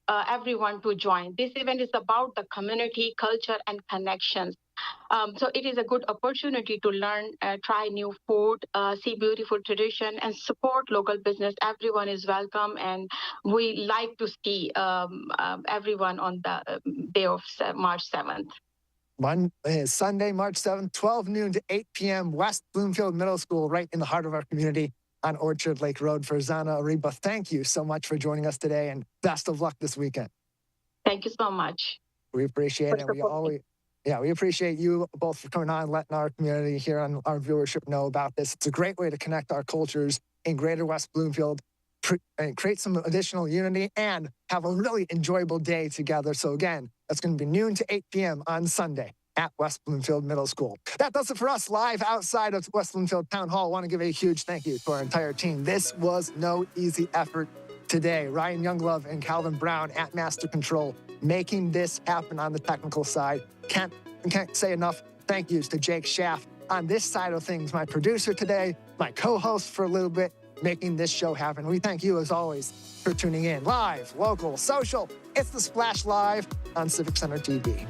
everyone to join. This event is about the community, culture, and connections. So it is a good opportunity to learn, try new food, see beautiful tradition, and support local business. Everyone is welcome, and we like to see everyone on the day of March 7th. Sunday, March 7th, 12 noon to 8 p.m., West Bloomfield Middle School, right in the heart of our community on Orchard Lake Road. Farzana, Ariba, thank you so much for joining us today, and best of luck this weekend. Thank you so much. We appreciate it. We appreciate you both for coming on, letting our community here on our viewership know about this. It's a great way to connect our cultures in Greater West Bloomfield, and create some additional unity, and have a really enjoyable day together. So again, that's going to be noon to 8 p.m. on Sunday at West Bloomfield Middle School. That does it for us live outside of West Bloomfield Town Hall. I want to give a huge thank you to our entire team. This was no easy effort today. Ryan Younglove and Calvin Brown at Master Control, making this happen on the technical side. Can't say enough thank yous to Jake Schaff on this side of things, my producer today, my co-host for a little bit, making this show happen. We thank you, as always, for tuning in. Live, local, social, it's The Splash Live on Civic Center TV.